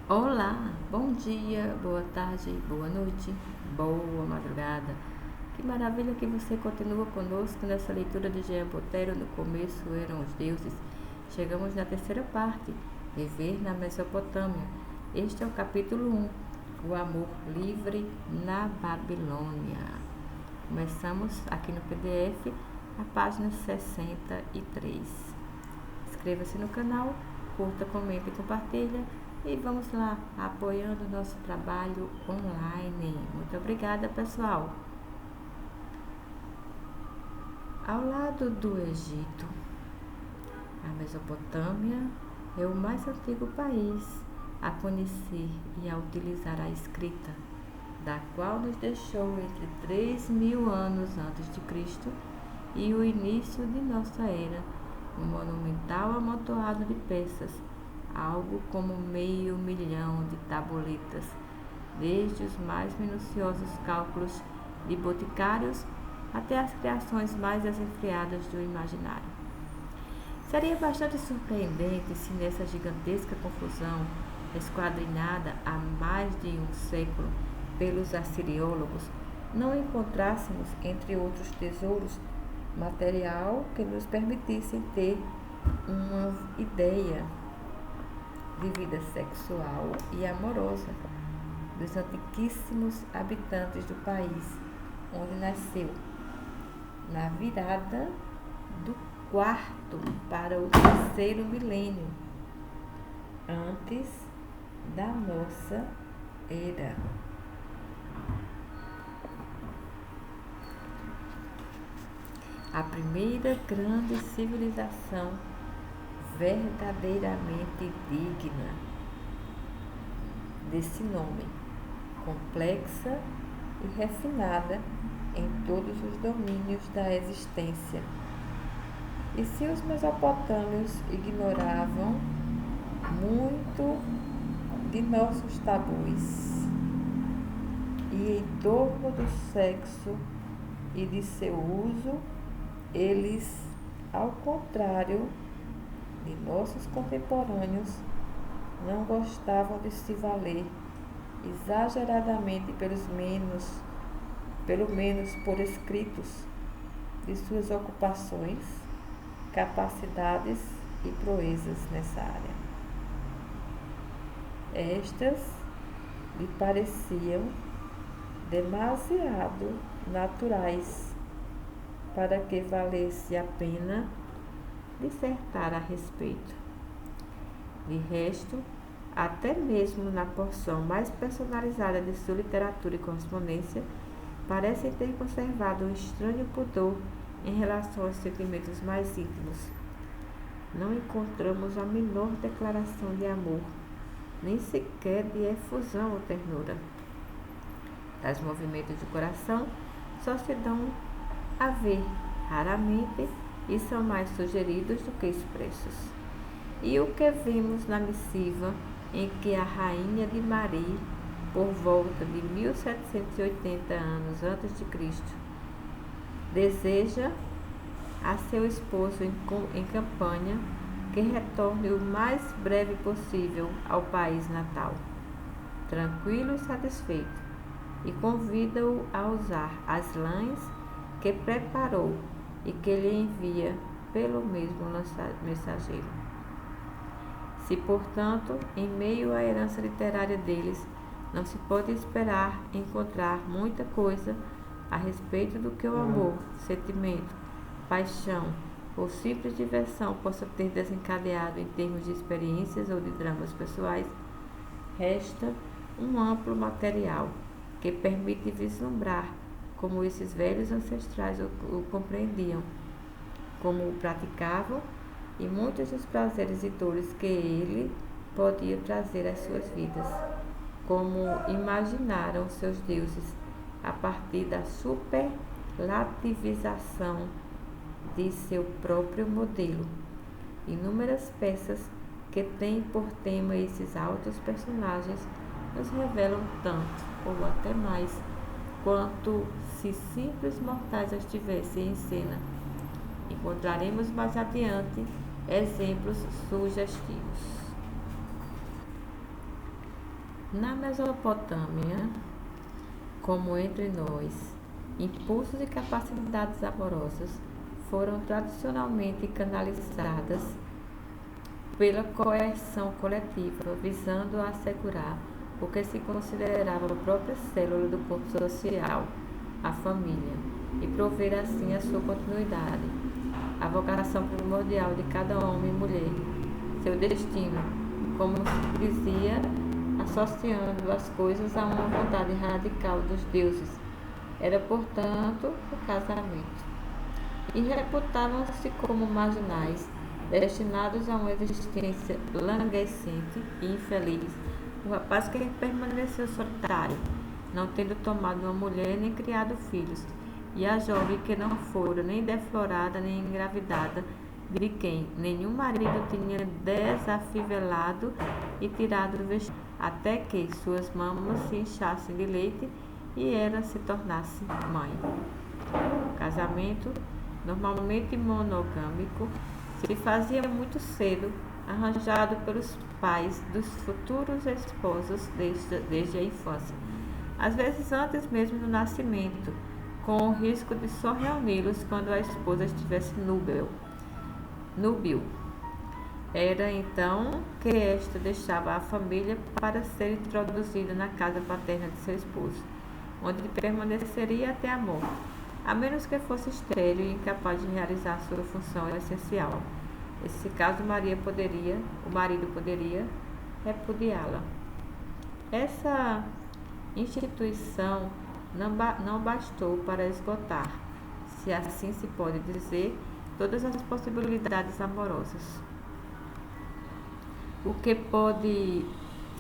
Olá, bom dia, boa tarde, boa noite, boa madrugada. Que maravilha que você continua conosco nessa leitura de Jean Botero. No começo eram os deuses. Chegamos na terceira parte, Viver na Mesopotâmia. Este é o capítulo 1, o amor livre na Babilônia. Começamos aqui no PDF, a página 63. Inscreva-se no canal, curta, comenta e compartilha. E vamos lá, apoiando o nosso trabalho online. Muito obrigada, pessoal. Ao lado do Egito, a Mesopotâmia é o mais antigo país a conhecer e a utilizar a escrita, da qual nos deixou entre 3.000 anos antes de Cristo e o início de nossa era, um monumental amontoado de peças, algo como 500.000 de tabuletas, desde os mais minuciosos cálculos de boticários até as criações mais desenfreadas do imaginário. Seria bastante surpreendente se nessa gigantesca confusão, esquadrinhada há mais de um século pelos assiriólogos, não encontrássemos, entre outros tesouros, material que nos permitisse ter uma ideia de vida sexual e amorosa dos antiquíssimos habitantes do país onde nasceu, na virada do quarto para o terceiro milênio antes da nossa era. A primeira grande civilização verdadeiramente digna desse nome, complexa e refinada em todos os domínios da existência. E se os mesopotâmios ignoravam muito de nossos tabus e em torno do sexo e de seu uso, eles, ao contrário de nossos contemporâneos, não gostavam de se valer exageradamente pelo menos por escritos, de suas ocupações, capacidades e proezas nessa área. Estas lhe pareciam demasiado naturais para que valesse a pena dissertar a respeito. De resto, até mesmo na porção mais personalizada de sua literatura e correspondência, parecem ter conservado um estranho pudor em relação aos sentimentos mais íntimos. Não encontramos a menor declaração de amor, nem sequer de efusão ou ternura. Tais movimentos de coração só se dão a ver raramente e são mais sugeridos do que expressos. E o que vemos na missiva em que a rainha de Mari, por volta de 1780 anos antes de Cristo, deseja a seu esposo em campanha que retorne o mais breve possível ao país natal, tranquilo e satisfeito, e convida-o a usar as lãs que preparou e que lhe envia pelo mesmo mensageiro. Se, portanto, em meio à herança literária deles, não se pode esperar encontrar muita coisa a respeito do que o amor, sentimento, paixão ou simples diversão possa ter desencadeado em termos de experiências ou de dramas pessoais, resta um amplo material que permite vislumbrar como esses velhos ancestrais o compreendiam, como o praticavam e muitos dos prazeres e dores que ele podia trazer às suas vidas, como imaginaram seus deuses a partir da superlativização de seu próprio modelo. Inúmeras peças que têm por tema esses altos personagens nos revelam tanto, ou até mais, quanto se simples mortais as tivessem em cena. Encontraremos mais adiante exemplos sugestivos. Na Mesopotâmia, como entre nós, impulsos e capacidades amorosas foram tradicionalmente canalizadas pela coerção coletiva, visando assegurar o que se considerava a própria célula do corpo social, a família, e prover assim a sua continuidade, a vocação primordial de cada homem e mulher, seu destino, como se dizia, associando as coisas a uma vontade radical dos deuses. Era, portanto, o casamento. E reputavam-se como marginais, destinados a uma existência languescente e infeliz. O rapaz que permaneceu solitário, não tendo tomado uma mulher nem criado filhos, e a jovem que não fora nem deflorada nem engravidada, de quem nenhum marido tinha desafivelado e tirado o vestido, até que suas mamas se inchassem de leite e ela se tornasse mãe. O casamento, normalmente monogâmico, se fazia muito cedo, arranjado pelos pais dos futuros esposos desde a infância, às vezes antes mesmo do nascimento, com o risco de só reuni-los quando a esposa estivesse núbil. Era então que esta deixava a família para ser introduzida na casa paterna de seu esposo, onde permaneceria até a morte, a menos que fosse estéril e incapaz de realizar sua função essencial. Nesse caso, o marido poderia repudiá-la. Essa instituição não bastou para esgotar, se assim se pode dizer, todas as possibilidades amorosas. O que pode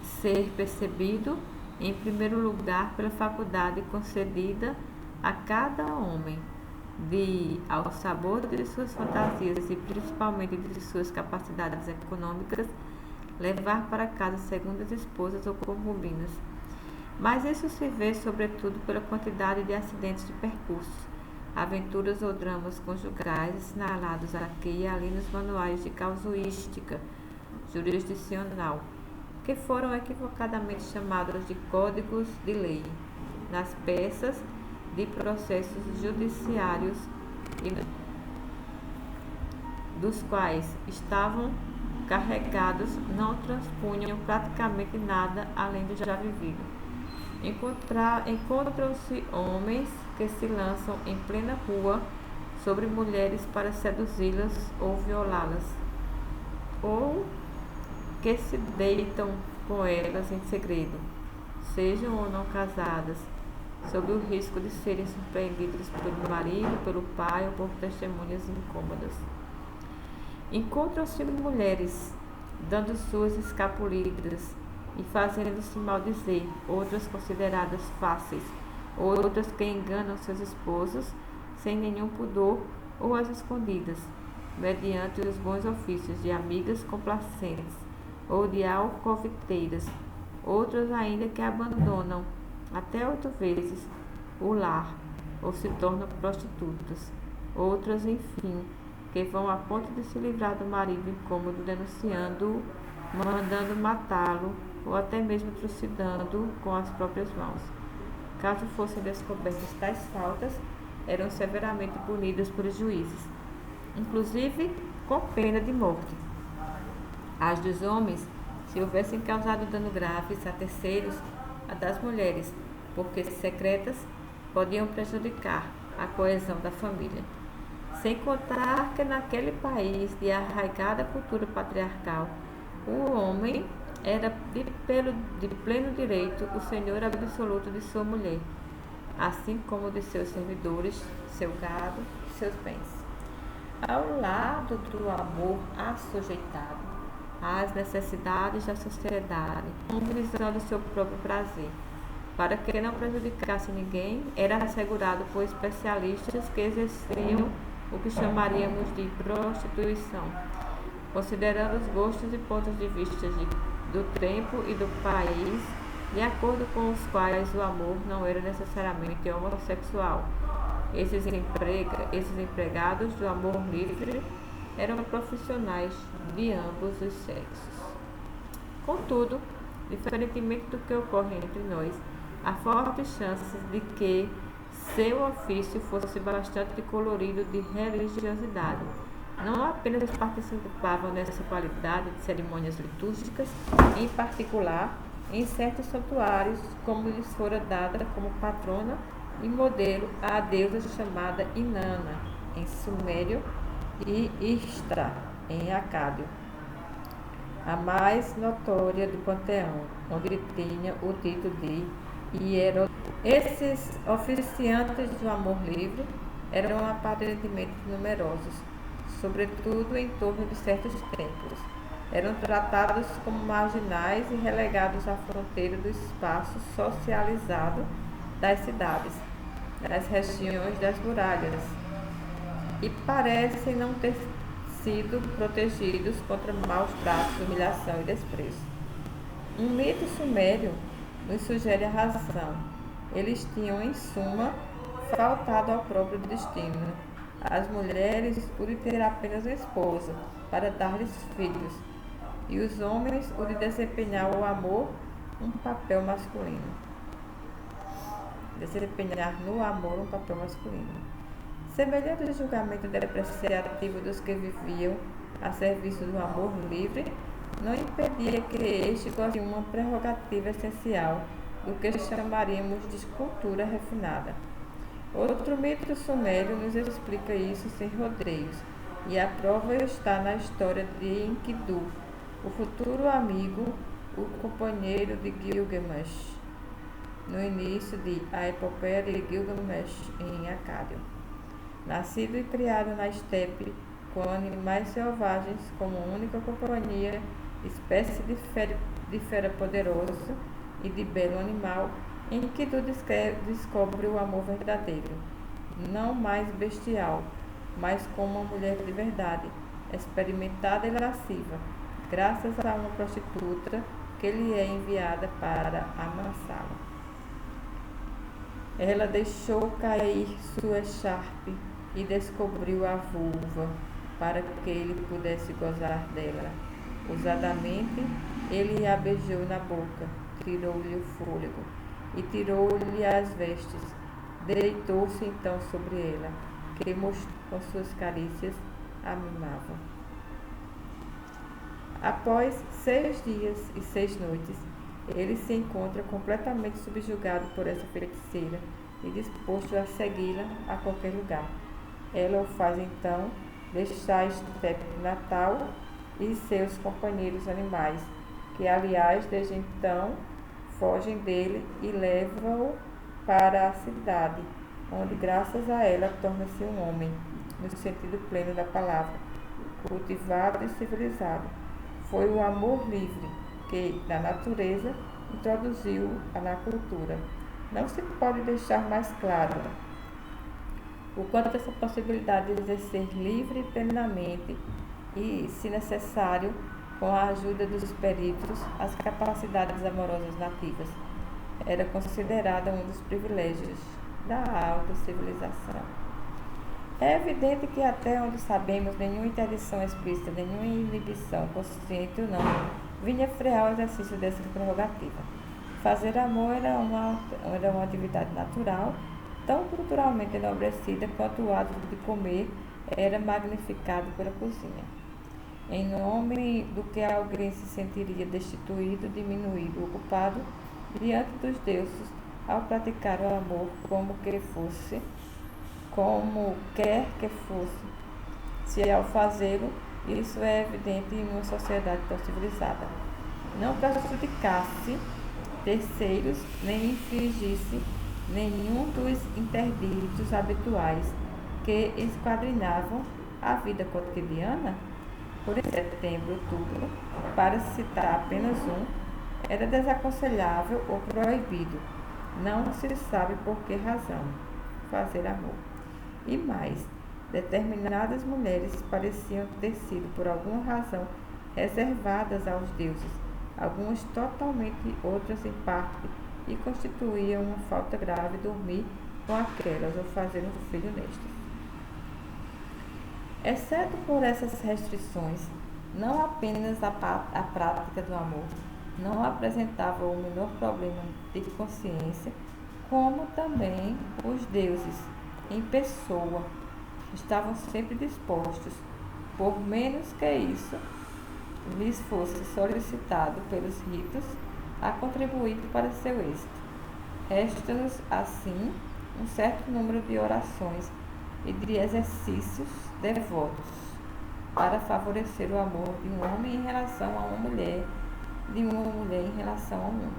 ser percebido, em primeiro lugar, pela faculdade concedida a cada homem de, ao sabor de suas fantasias e principalmente de suas capacidades econômicas, levar para casa segundas esposas ou concubinas. Mas isso se vê sobretudo pela quantidade de acidentes de percurso, aventuras ou dramas conjugais assinalados aqui e ali nos manuais de casuística jurisdicional, que foram equivocadamente chamados de códigos de lei, nas peças de processos judiciários dos quais estavam carregados, não transpunham praticamente nada além do já vivido. Encontram-se homens que se lançam em plena rua sobre mulheres para seduzi-las ou violá-las, ou que se deitam com elas em segredo, sejam ou não casadas, sob o risco de serem surpreendidas pelo marido, pelo pai ou por testemunhas incômodas. Encontram-se mulheres dando suas escapulidas e fazendo-se maldizer, outras consideradas fáceis, outras que enganam seus esposos sem nenhum pudor ou às escondidas, mediante os bons ofícios de amigas complacentes ou de alcoviteiras, outras ainda que abandonam até 8 vezes o lar ou se tornam prostitutas, outras, enfim, que vão a ponto de se livrar do marido incômodo, denunciando-o, mandando matá-lo ou até mesmo trucidando com as próprias mãos. Caso fossem descobertas tais faltas, eram severamente punidas pelos juízes, inclusive com pena de morte. As dos homens, se houvessem causado dano graves a terceiros, a das mulheres, porque secretas, podiam prejudicar a coesão da família. Sem contar que naquele país de arraigada cultura patriarcal, o homem era de pleno direito o senhor absoluto de sua mulher, assim como de seus servidores, seu gado e seus bens. Ao lado do amor assujeitado às necessidades da sociedade, visando seu próprio prazer, para que não prejudicasse ninguém, era assegurado por especialistas que exerciam o que chamaríamos de prostituição, considerando os gostos e pontos de vista do tempo e do país, de acordo com os quais o amor não era necessariamente homossexual. Esses empregados do amor livre eram profissionais de ambos os sexos. Contudo, Diferentemente do que ocorre entre nós, há fortes chances de que seu ofício fosse bastante colorido de religiosidade. Não apenas participavam nessa qualidade de cerimônias litúrgicas, em particular em certos santuários, como lhes fora dada como patrona e modelo a deusa chamada Inanna, em sumério, e Ishtar, em acádio, a mais notória do panteão, onde tinha o título de Hierodítono. Esses oficiantes do amor livre eram aparentemente numerosos, sobretudo em torno de certos templos. Eram tratados como marginais e relegados à fronteira do espaço socializado das cidades, nas regiões das muralhas, e parecem não ter sido protegidos contra maus tratos, humilhação e desprezo. Um mito sumério nos sugere a razão. Eles tinham, em suma, faltado ao próprio destino. As mulheres o de ter apenas uma esposa para dar-lhes filhos, e os homens o de desempenhar o amor um papel masculino. Desempenhar no amor um papel masculino. Semelhante ao julgamento depreciativo dos que viviam a serviço do amor livre, não impedia que este gozasse uma prerrogativa essencial do que chamaríamos de cultura refinada. Outro mito sumério nos explica isso sem rodeios, e a prova está na história de Enkidu, o futuro amigo, o companheiro de Gilgamesh, no início de A Epopeia de Gilgamesh, em Acádio. Nascido e criado na estepe, com animais selvagens como única companhia, espécie de fera poderosa e de belo animal, Enkidu descobre o amor verdadeiro, não mais bestial, mas como uma mulher de verdade, experimentada e lasciva, graças a uma prostituta que lhe é enviada para amansá-la. Ela deixou cair sua charpe e descobriu a vulva para que ele pudesse gozar dela. Ousadamente, ele a beijou na boca, tirou-lhe o fôlego e tirou-lhe as vestes. Deitou-se então sobre ela, que com suas carícias a mimava. Após 6 dias e 6 noites, ele se encontra completamente subjugado por essa feiticeira e disposto a segui-la a qualquer lugar. Ela o faz então deixar a estepe natal e seus companheiros animais, que aliás desde então fogem dele e levam-o para a cidade, onde graças a ela torna-se um homem, no sentido pleno da palavra, cultivado e civilizado. Foi o amor livre que, da natureza, introduziu-a na cultura. Não se pode deixar mais claro o quanto essa possibilidade de exercer livre e plenamente e, se necessário, com a ajuda dos peritos, as capacidades amorosas nativas, era considerada um dos privilégios da alta civilização. É evidente que até onde sabemos, nenhuma interdição explícita, nenhuma inibição, consciente ou não, vinha frear o exercício dessa prerrogativa. Fazer amor era uma atividade natural, tão culturalmente enobrecida quanto o ato de comer era magnificado pela cozinha. Em nome do que alguém se sentiria destituído, diminuído, ocupado diante dos deuses ao praticar o amor como quer que fosse. Se ao fazê-lo, isso é evidente em uma sociedade tão civilizada, não prejudicasse terceiros, nem infringisse nenhum dos interditos habituais que esquadrinhavam a vida cotidiana. Por setembro, outubro, para citar apenas um, era desaconselhável ou proibido, não se sabe por que razão, fazer amor. E mais, determinadas mulheres pareciam ter sido, por alguma razão, reservadas aos deuses, algumas totalmente, outras em parte, e constituíam uma falta grave dormir com aquelas ou fazer um filho nestas. Exceto por essas restrições, não apenas a prática do amor, não apresentavam o menor problema de consciência, como também os deuses, em pessoa, estavam sempre dispostos, por menos que isso lhes fosse solicitado pelos ritos, a contribuir para seu êxito. Resta-nos, assim, um certo número de orações e de exercícios devotos para favorecer o amor de um homem em relação a uma mulher, de uma mulher em relação a um homem,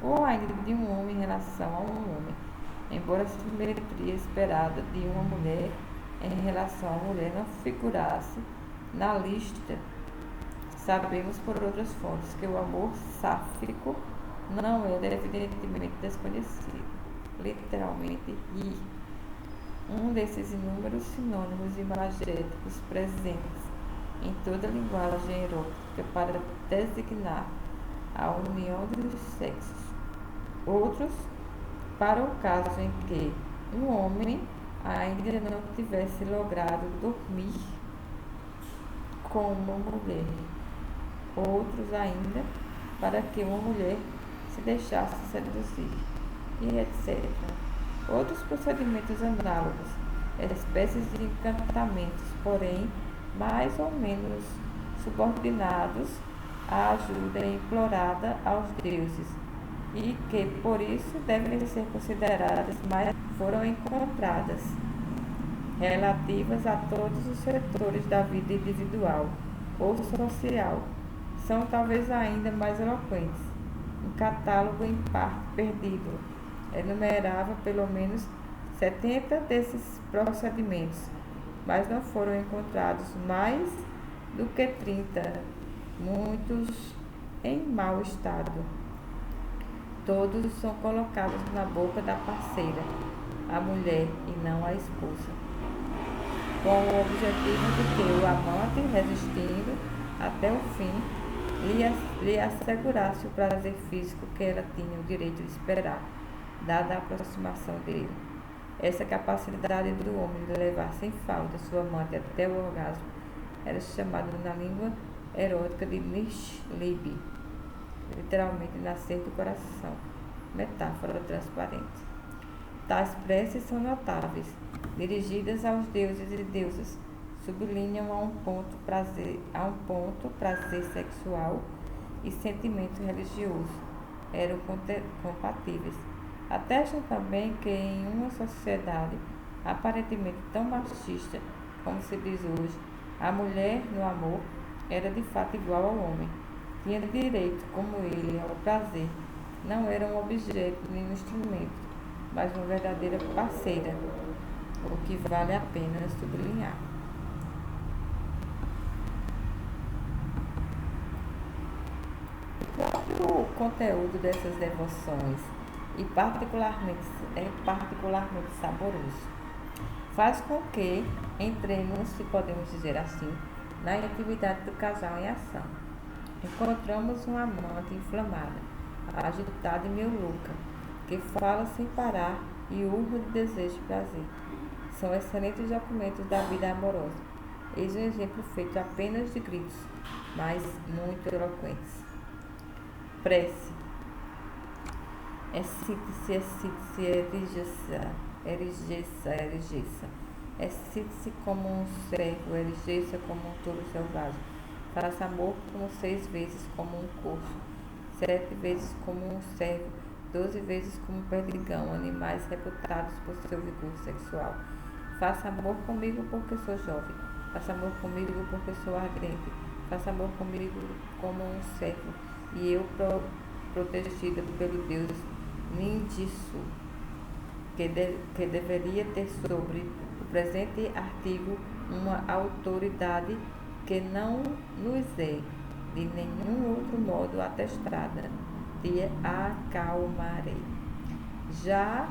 ou ainda de um homem em relação a um homem, embora a simetria esperada de uma mulher em relação a uma mulher não figurasse na lista. Sabemos por outras fontes que o amor sáfico não era evidentemente desconhecido, literalmente ri, um desses inúmeros sinônimos imagéticos presentes em toda a linguagem erótica para designar a união dos sexos. Outros, para o caso em que um homem ainda não tivesse logrado dormir com uma mulher. Outros ainda, para que uma mulher se deixasse seduzir, e etc. Outros procedimentos análogos, espécies de encantamentos, porém mais ou menos subordinados à ajuda implorada aos deuses, e que por isso devem ser consideradas mais foram encontradas, relativas a todos os setores da vida individual ou social, são talvez ainda mais eloquentes. Um catálogo em parte perdido enumerava pelo menos 70 desses procedimentos, mas não foram encontrados mais do que 30, muitos em mau estado. Todos são colocados na boca da parceira, a mulher, e não a esposa, com o objetivo de que o amante, resistindo até o fim, lhe assegurasse o prazer físico que ela tinha o direito de esperar, dada a aproximação dele. Essa capacidade do homem de levar sem falta sua amante até o orgasmo era chamada na língua erótica de Nishlib, literalmente nascer do coração, metáfora transparente. Tais preces são notáveis, dirigidas aos deuses e deusas, sublinham a um ponto prazer sexual e sentimento religioso eram compatíveis. Atestam também que em uma sociedade aparentemente tão machista como se diz hoje, a mulher no amor era de fato igual ao homem, tinha direito como ele ao prazer, não era um objeto nem um instrumento, mas uma verdadeira parceira, o que vale a pena sublinhar. O conteúdo dessas devoções é particularmente saboroso. Faz com que entremos, se podemos dizer assim, na intimidade do casal em ação. Encontramos uma amante inflamada, agitada e meio louca, que fala sem parar e urra de desejo e prazer. São excelentes documentos da vida amorosa. Eis um exemplo feito apenas de gritos, mas muito eloquentes. Prece. Excite-se, erigeça. Excite-se como um servo, erigeça como um touro selvagem. Faça amor como 6 vezes como um corvo, 7 vezes como um servo, 12 vezes como um perdigão, animais reputados por seu vigor sexual. Faça amor comigo porque sou jovem. Faça amor comigo porque sou ardente. Faça amor comigo como um servo, e eu protegida pelo Deus Ninjitsu, que deveria ter sobre o presente artigo uma autoridade que não nos é de nenhum outro modo atestada. Te acalmarei. Já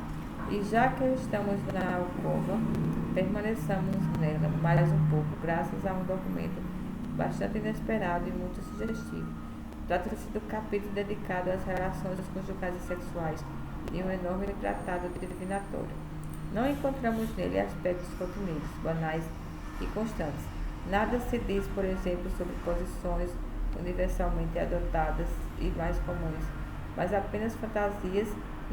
que estamos na alcova, permaneçamos nela mais um pouco, graças a um documento bastante inesperado e muito sugestivo. Trata-se do capítulo dedicado às relações conjugais e sexuais de um enorme tratado divinatório. Não encontramos nele aspectos rotineiros, banais e constantes. Nada se diz, por exemplo, sobre posições universalmente adotadas e mais comuns, mas apenas fantasias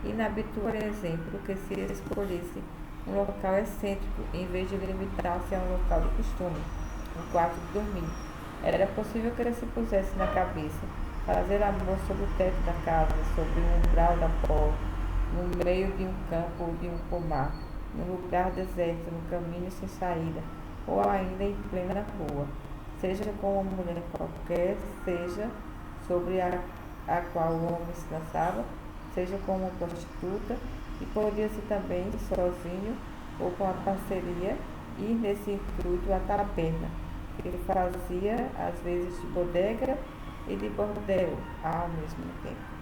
inabituais, por exemplo, que se escolhesse um local excêntrico em vez de limitar-se a um local de costume, um quarto de dormir. Era possível que ele se pusesse na cabeça fazer amor sobre o teto da casa, sobre o umbral da porta, no meio de um campo ou de um pomar, num lugar deserto, no caminho sem saída, ou ainda em plena rua, seja com uma mulher qualquer, seja sobre a qual o homem se lançava, seja com uma prostituta, e podia ser também sozinho ou com a parceria, ir nesse intuito à taberna, que ele fazia às vezes de bodega e de bordel ao mesmo tempo.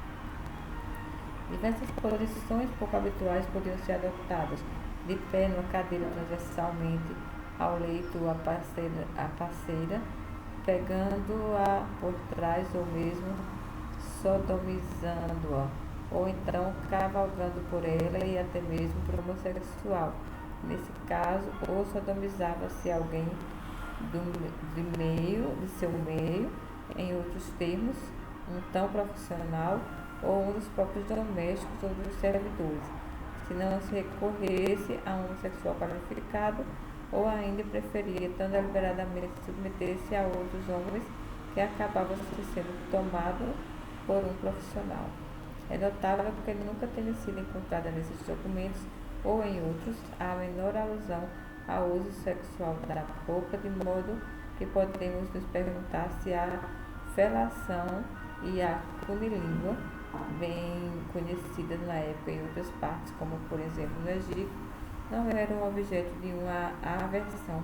Diversas posições pouco habituais podiam ser adotadas, de pé numa cadeira transversalmente ao leito ou a parceira, pegando-a por trás ou mesmo sodomizando-a, ou então cavalgando por ela e até mesmo por homossexual. Nesse caso, ou sodomizava-se alguém de seu meio, em outros termos, um tão profissional, ou um dos próprios domésticos ou dos servidores, se não se recorresse a um homossexual qualificado, ou ainda preferia tão deliberadamente submeter-se a outros homens que acabava sendo tomado por um profissional. É notável que nunca tenha sido encontrada nesses documentos ou em outros a menor alusão ao uso sexual da boca, de modo que podemos nos perguntar se a felação e a cunilíngua, bem conhecidas na época em outras partes, como por exemplo no Egito, não eram objeto de uma aversão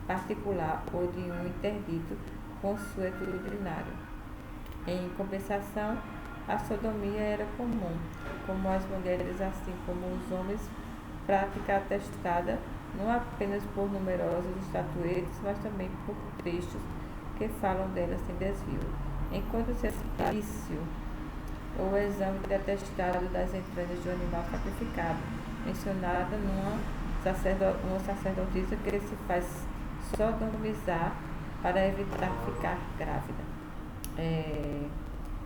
particular ou de um interdito consuetudinário. Em compensação, a sodomia era comum, como as mulheres, assim como os homens, prática atestada não apenas por numerosos estatuetas, mas também por textos que falam dela sem desvio. Enquanto se exercício ou exame de atestado das entranhas de um animal sacrificado, mencionada numa sacerdotisa que se faz sodomizar para evitar ficar grávida.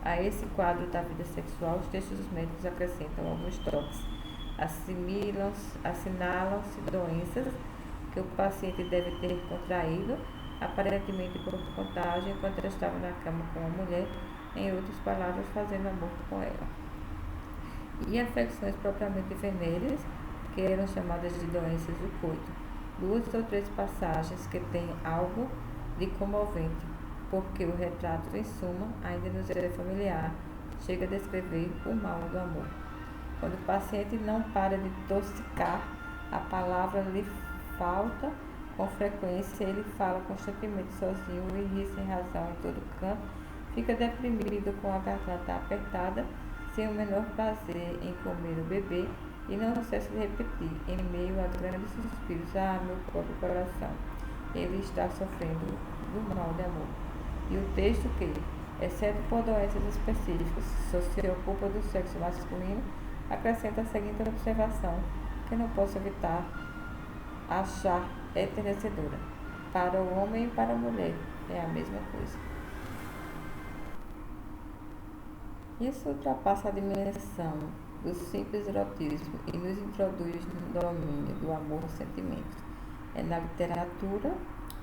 A esse quadro da vida sexual, os textos médicos acrescentam alguns toques. Assinalam-se doenças que o paciente deve ter contraído, aparentemente por contágio, enquanto ele estava na cama com uma mulher, em outras palavras, fazendo amor com ela. E afecções propriamente venéreas, que eram chamadas de doenças do coito. 2 ou 3 passagens que têm algo de comovente, porque o retrato, em suma, ainda nos é familiar, chega a descrever o mal do amor. Quando o paciente não para de tossicar, a palavra lhe falta com frequência, ele fala constantemente sozinho e ri sem razão em todo canto, fica deprimido com a garganta apertada, sem o menor prazer em comer ou beber, e não cessa de repetir, em meio a grandes suspiros: ah, meu próprio coração, ele está sofrendo do mal de amor. E o texto que, exceto por doenças específicas, só se ocupa do sexo masculino, acrescenta a seguinte observação, que não posso evitar achar enternecedora: para o homem e para a mulher é a mesma coisa. Isso ultrapassa a dimensão do simples erotismo e nos introduz no domínio do amor-sentimento. É na literatura,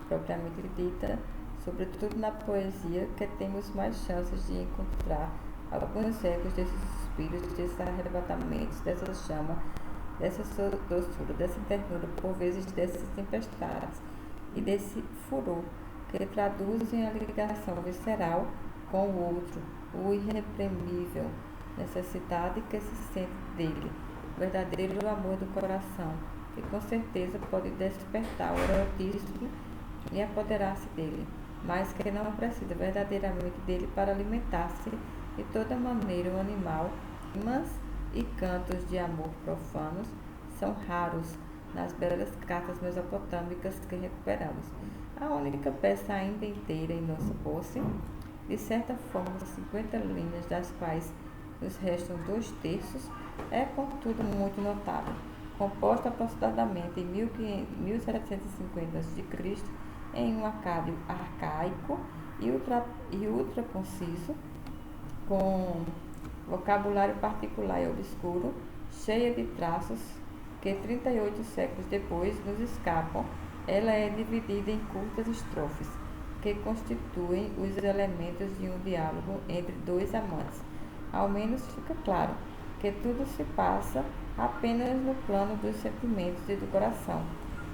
propriamente dita, sobretudo na poesia, que temos mais chances de encontrar alguns ecos desses suspiros, desses arrebatamentos, dessa chama, dessa doçura, dessa ternura, por vezes dessas tempestades e desse furor, que traduzem a ligação visceral com o outro, o irreprimível, necessidade que se sente dele, o verdadeiro amor do coração, que com certeza pode despertar o erotismo e apoderar-se dele, mas que não precisa verdadeiramente dele para alimentar-se de toda maneira. O animal, rimas e cantos de amor profanos são raros nas belas cartas mesopotâmicas que recuperamos. A única peça ainda inteira em nossa posse, de certa forma 50 linhas, das quais nos restam 2/3, é contudo muito notável. Composta aproximadamente em 1750 a.C., em um acádio arcaico e ultra conciso, com vocabulário particular e obscuro, cheia de traços que 38 séculos depois nos escapam. Ela é dividida em curtas estrofes, que constituem os elementos de um diálogo entre dois amantes. Ao menos fica claro que tudo se passa apenas no plano dos sentimentos e do coração.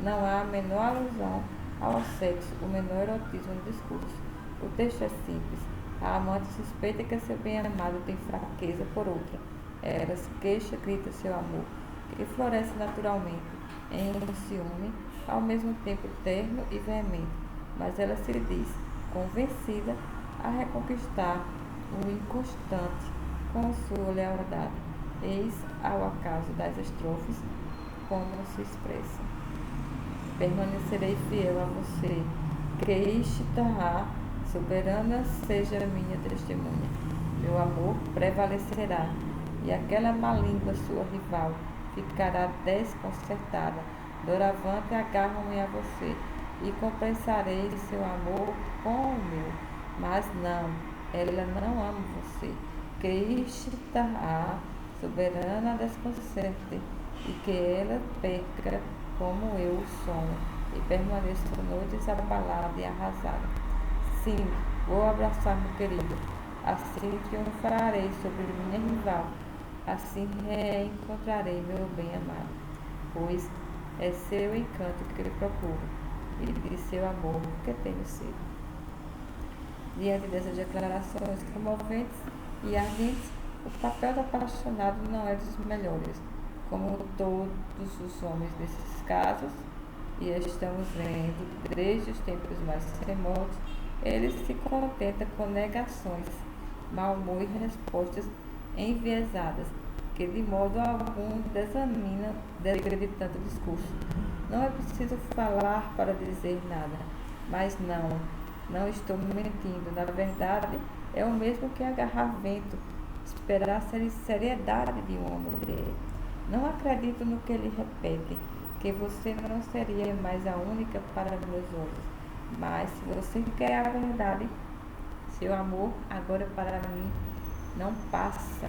Não há a menor alusão ao sexo, o menor erotismo no discurso. O texto é simples. A amante suspeita que seu bem-amado tem fraqueza por outra. Ela se queixa, grita seu amor, que floresce naturalmente em um ciúme, ao mesmo tempo terno e veemente. Mas ela se diz, convencida, a reconquistar o inconstante com sua lealdade. Eis ao acaso das estrofes como se expressa. Permanecerei fiel a você, que Ishtar, soberana, seja minha testemunha. Meu amor prevalecerá, e aquela malíngua sua rival ficará desconcertada. Doravante agarro-me a você, e compensarei seu amor com o meu. Mas não, ela não ama você. Que Ishtar, soberana, desconcerte, e que ela perca como eu o sonho, e permaneço noites abalada e arrasada. Sim, vou abraçar meu querido, assim triunfarei sobre minha rival, assim reencontrarei meu bem-amado, pois é seu encanto que eu procuro, e de seu amor que tenho sede. Diante dessas declarações comoventes e ardentes, o papel do apaixonado não é dos melhores, como todos os homens desses casos, e estamos vendo desde os tempos mais remotos, ele se contenta com negações, mau humor e respostas enviesadas, que de modo algum desaminam desacreditando o discurso. Não é preciso falar para dizer nada, mas não estou mentindo. Na verdade, é o mesmo que agarrar vento, esperar a seriedade de uma mulher. Não acredito no que ele repete, que você não seria mais a única para meus olhos. Mas se você quer a verdade, seu amor agora para mim não passa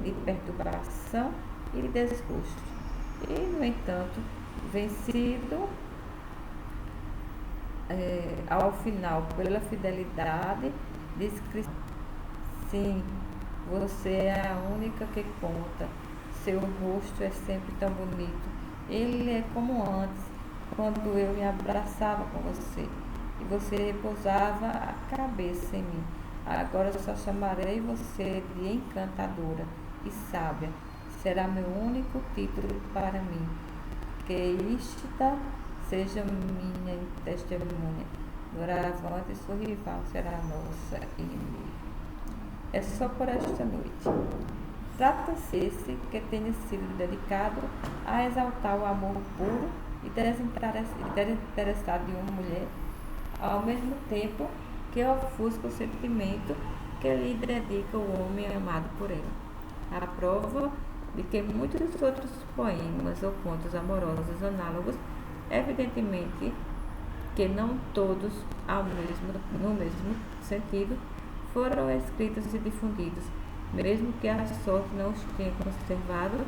de perturbação e desgosto. E, no entanto, vencido ao final pela fidelidade, diz que sim, você é a única que conta. Seu rosto é sempre tão bonito. Ele é como antes, quando eu me abraçava com você e você repousava a cabeça em mim. Agora só chamarei você de encantadora e sábia. Será meu único título para mim. Que Ishtar seja minha testemunha. Doravante sua rival será nossa inimiga. É só por esta noite. Trata-se esse que tenha sido dedicado a exaltar o amor puro e desinteressado de uma mulher, ao mesmo tempo que ofusca o sentimento que lhe dedica o homem amado por ela. A prova de que muitos outros poemas ou contos amorosos análogos, evidentemente que não todos no mesmo sentido, foram escritos e difundidos, mesmo que a sorte não os tenha conservado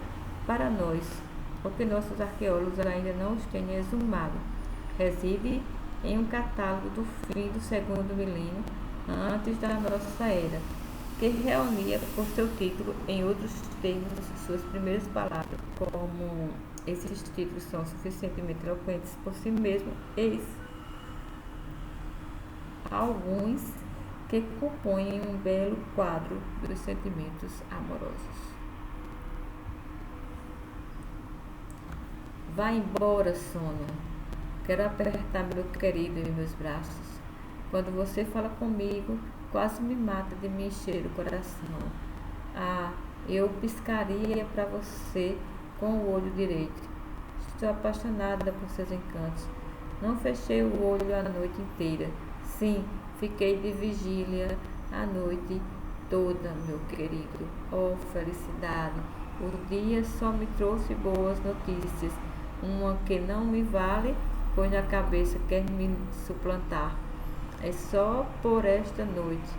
para nós, porque nossos arqueólogos ainda não os tenham exumado. Reside em um catálogo do fim do segundo milênio antes da nossa era, que reunia por seu título, em outros termos, suas primeiras palavras. Como esses títulos são suficientemente eloquentes por si mesmos, eis alguns que compõem um belo quadro dos sentimentos amorosos. Vá embora, sono. Quero apertar meu querido em meus braços. Quando você fala comigo, quase me mata de me encher o coração. Ah, eu piscaria para você com o olho direito. Estou apaixonada por seus encantos. Não fechei o olho a noite inteira. Sim, fiquei de vigília a noite toda, meu querido. Oh, felicidade! O dia só me trouxe boas notícias. Uma que não me vale, pois na cabeça quer me suplantar. É só por esta noite,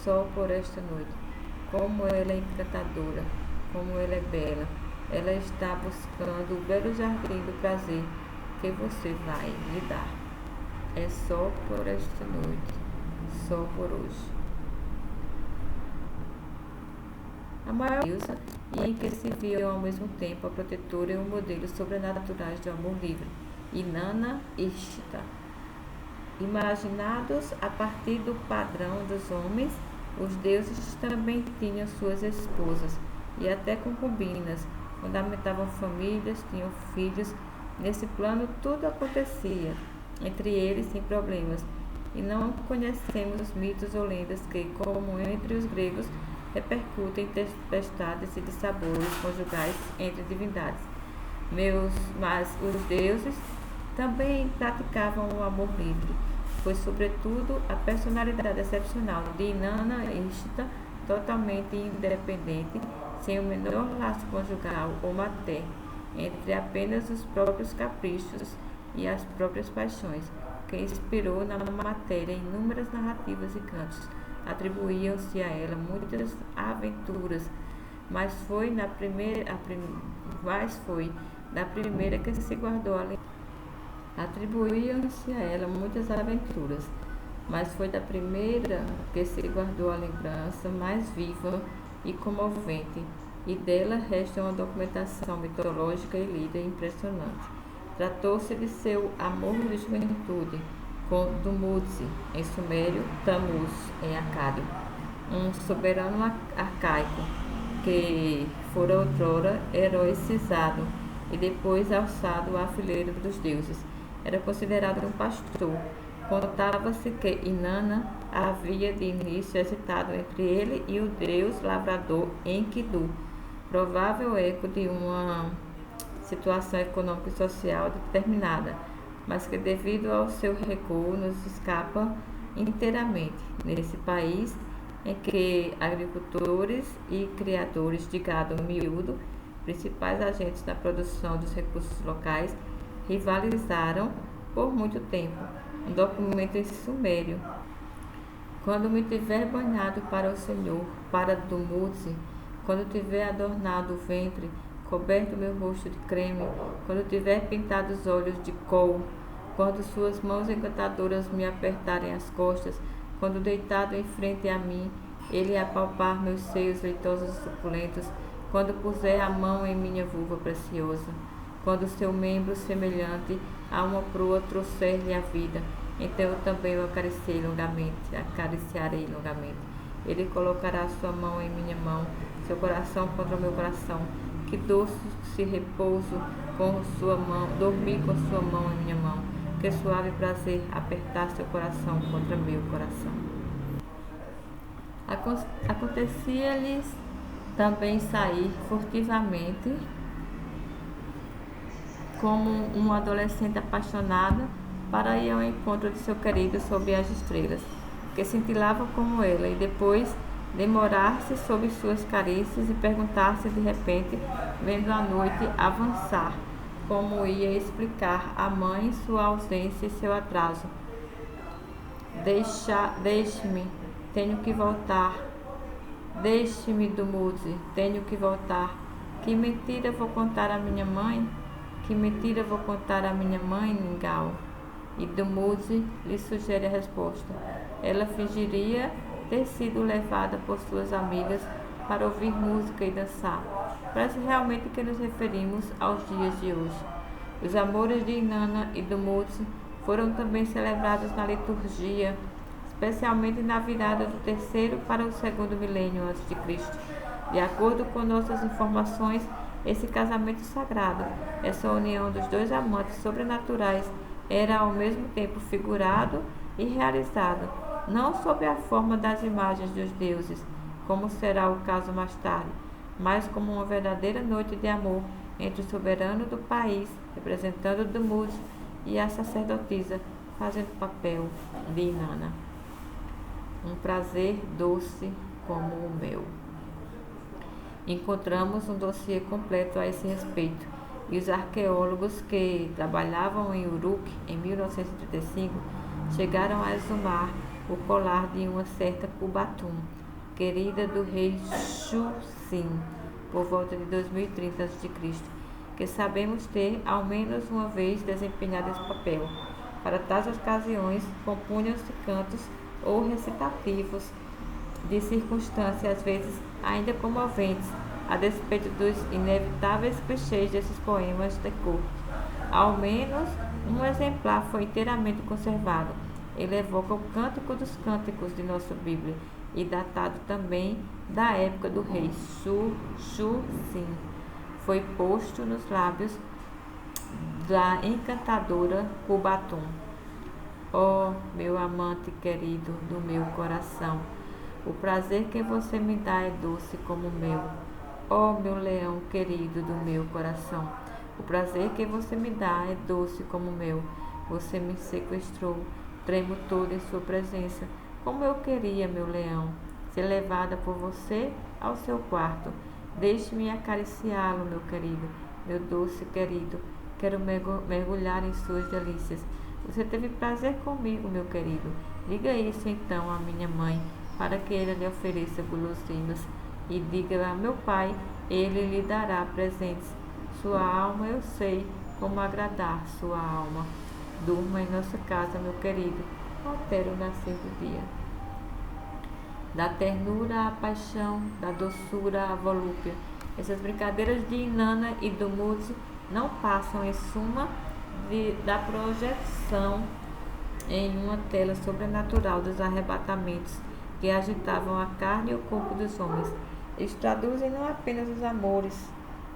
só por esta noite. como ela é encantadora, como ela é bela. Ela está buscando o belo jardim do prazer que você vai lhe dar. É só por esta noite, só por hoje. A maior deusa, e em que se viam ao mesmo tempo a protetora e o modelo sobrenaturais do amor livre, Inanna Ishtar. Imaginados a partir do padrão dos homens, os deuses também tinham suas esposas e até concubinas, fundamentavam famílias, tinham filhos. Nesse plano tudo acontecia, entre eles sem problemas, e não conhecemos mitos ou lendas que, como entre os gregos, repercutem em tempestades e dissabores conjugais entre divindades. Mas os deuses também praticavam o amor livre, pois, sobretudo, a personalidade excepcional de Inanna Ishtar, totalmente independente, sem o menor laço conjugal ou materno, entre apenas os próprios caprichos e as próprias paixões, que inspirou na matéria inúmeras narrativas e cantos. Atribuíam-se a ela muitas aventuras, mas foi da primeira que se guardou a lembrança. Atribuíam-se a ela muitas aventuras, mas foi da primeira que se guardou a lembrança mais viva e comovente, e dela resta uma documentação mitológica e lida impressionante. Tratou-se de seu amor de juventude com Dumuzi, em sumério, Tammuz, em acádio, um soberano arcaico que fora outrora heroicizado e depois alçado à fileira dos deuses. Era considerado um pastor. Contava-se que Inanna havia de início hesitado entre ele e o deus lavrador Enkidu, provável eco de uma situação econômica e social determinada, mas que devido ao seu recuo nos escapa inteiramente. Nesse país em que agricultores e criadores de gado miúdo, principais agentes da produção dos recursos locais, rivalizaram por muito tempo. Um documento em sumério. Quando me tiver banhado para o Senhor, para Dumuzi, quando tiver adornado o ventre, coberto meu rosto de creme, quando tiver pintado os olhos de col, quando suas mãos encantadoras me apertarem as costas, quando deitado em frente a mim, ele apalpar meus seios leitosos e suculentos, quando puser a mão em minha vulva preciosa, quando seu membro semelhante a uma proa trouxer-lhe a vida, então eu também o acariciarei longamente. Ele colocará sua mão em minha mão, seu coração contra o meu coração. Que doce se repouso com sua mão, dormir com sua mão em minha mão. Que suave prazer apertar seu coração contra meu coração. Acontecia-lhes também sair furtivamente, como uma adolescente apaixonada, para ir ao encontro de seu querido sob as estrelas, que cintilavam como ela, e depois demorar-se sob suas carícias e perguntar-se de repente, vendo a noite avançar, como ia explicar à mãe sua ausência e seu atraso. Deixe-me, tenho que voltar. Deixe-me, Dumuzi, tenho que voltar. Que mentira vou contar à minha mãe? Que mentira vou contar à minha mãe, Ningal? E Dumuzi lhe sugere a resposta. Ela fingiria ter sido levada por suas amigas para ouvir música e dançar. Parece realmente que nos referimos aos dias de hoje. Os amores de Inanna e Dumuzi foram também celebrados na liturgia, especialmente na virada do 3º para o 2º milênio a.C. De acordo com nossas informações, esse casamento sagrado, essa união dos dois amantes sobrenaturais, era ao mesmo tempo figurado e realizado, não sob a forma das imagens dos deuses, como será o caso mais tarde, mas como uma verdadeira noite de amor entre o soberano do país, representando Dumuzi, e a sacerdotisa, fazendo o papel de Inanna. Um prazer doce como o meu. Encontramos um dossiê completo a esse respeito, e os arqueólogos que trabalhavam em Uruk em 1935 chegaram a exumar o colar de uma certa Kubatum, querida do rei Xuxin, por volta de 2030 a.C., que sabemos ter, ao menos uma vez, desempenhado esse papel. Para tais ocasiões, compunham-se cantos ou recitativos de circunstâncias, às vezes ainda comoventes, a despeito dos inevitáveis clichês desses poemas de cor. Ao menos um exemplar foi inteiramente conservado. Ele evoca o Cântico dos Cânticos de nossa Bíblia e datado também da época do rei Xuxin. Foi posto nos lábios da encantadora Kubatum. Oh, meu amante querido do meu coração, o prazer que você me dá é doce como o meu. Oh, meu leão querido do meu coração, o prazer que você me dá é doce como o meu. Você me sequestrou, tremo todo em sua presença. Como eu queria, meu leão, ser levada por você ao seu quarto. Deixe-me acariciá-lo, meu querido, meu doce querido. Quero mergulhar em suas delícias. Você teve prazer comigo, meu querido. Diga isso então à minha mãe, para que ele lhe ofereça guloseimas. E diga a meu pai, ele lhe dará presentes. Sua alma, eu sei como agradar sua alma. Durma em nossa casa, meu querido, até o nascer do dia. Da ternura à paixão, da doçura à volúpia. Essas brincadeiras de Inanna e do Muse não passam, em suma, da projeção em uma tela sobrenatural dos arrebatamentos que agitavam a carne e o corpo dos homens. Eles traduzem não apenas os amores,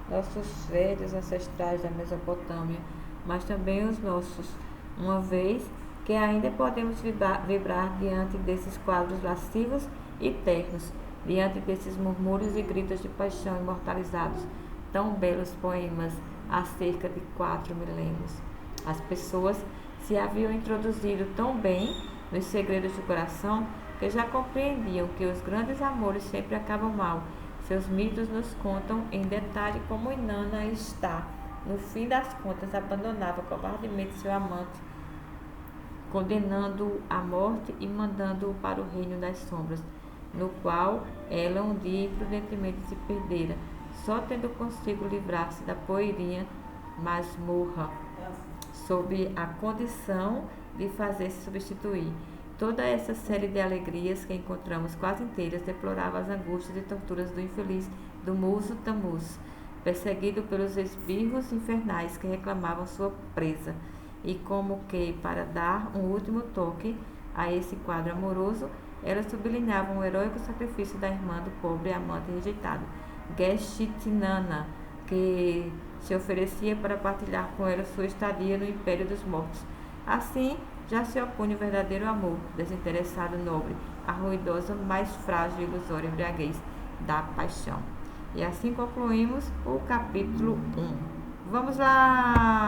nossos velhos ancestrais da Mesopotâmia, mas também os nossos, uma vez que ainda podemos vibrar diante desses quadros lascivos e ternos, diante desses murmúrios e gritos de paixão imortalizados, tão belos poemas há cerca de 4 milênios. As pessoas se haviam introduzido tão bem nos segredos do coração que já compreendiam que os grandes amores sempre acabam mal. Seus mitos nos contam em detalhe como Inanna está, no fim das contas, abandonava covardemente seu amante, condenando-o à morte e mandando-o para o reino das sombras, no qual ela um dia imprudentemente se perdera, só tendo consigo livrar-se da poeirinha masmorra, sob a condição de fazer-se substituir. Toda essa série de alegrias que encontramos quase inteiras deplorava as angústias e torturas do infeliz do muso Tammuz, perseguido pelos esbirros infernais que reclamavam sua presa, e como que, para dar um último toque a esse quadro amoroso, ela sublinhava um heróico sacrifício da irmã do pobre amante rejeitado, Geschitinana, que se oferecia para partilhar com ela sua estadia no império dos mortos. Assim, já se opunha o verdadeiro amor, desinteressado, nobre, a ruidosa, mais frágil e ilusória embriaguez da paixão. E assim concluímos o capítulo 1. Vamos lá!